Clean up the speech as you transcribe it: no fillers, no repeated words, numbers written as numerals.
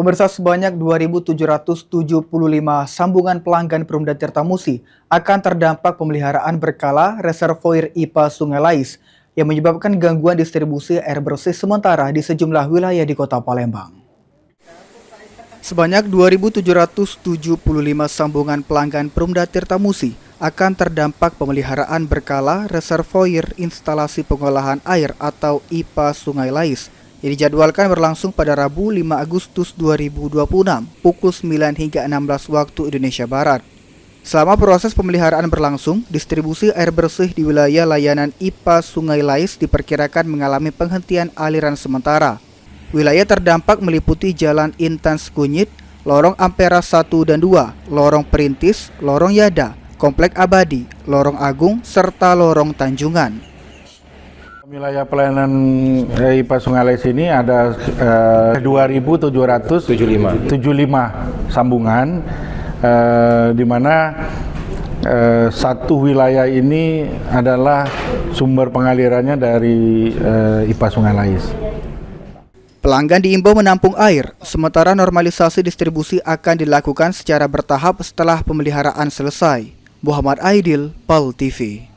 Pemirsa, sebanyak 2.775 sambungan pelanggan Perumda Tirtamusi akan terdampak pemeliharaan berkala reservoir IPA Sungai Lais yang menyebabkan gangguan distribusi air bersih sementara di sejumlah wilayah di Kota Palembang. Sebanyak 2.775 sambungan pelanggan Perumda Tirtamusi akan terdampak pemeliharaan berkala reservoir instalasi pengolahan air atau IPA Sungai Lais yang dijadwalkan berlangsung pada Rabu 5 Agustus 2026 pukul 9 hingga 16 waktu Indonesia Barat. Selama proses pemeliharaan berlangsung, distribusi air bersih di wilayah layanan IPA Sungai Lais diperkirakan mengalami penghentian aliran sementara. Wilayah terdampak meliputi Jalan Intans Kunyit, Lorong Ampera 1 dan 2, Lorong Perintis, Lorong Yada, Komplek Abadi, Lorong Agung, serta Lorong Tanjungan. Wilayah pelayanan IPA Sungai Lais ini ada 2.775 sambungan, di mana satu wilayah ini adalah sumber pengalirannya dari IPA Sungai Lais. Pelanggan diimbau menampung air, sementara normalisasi distribusi akan dilakukan secara bertahap setelah pemeliharaan selesai. Muhammad Aidil, PAL TV.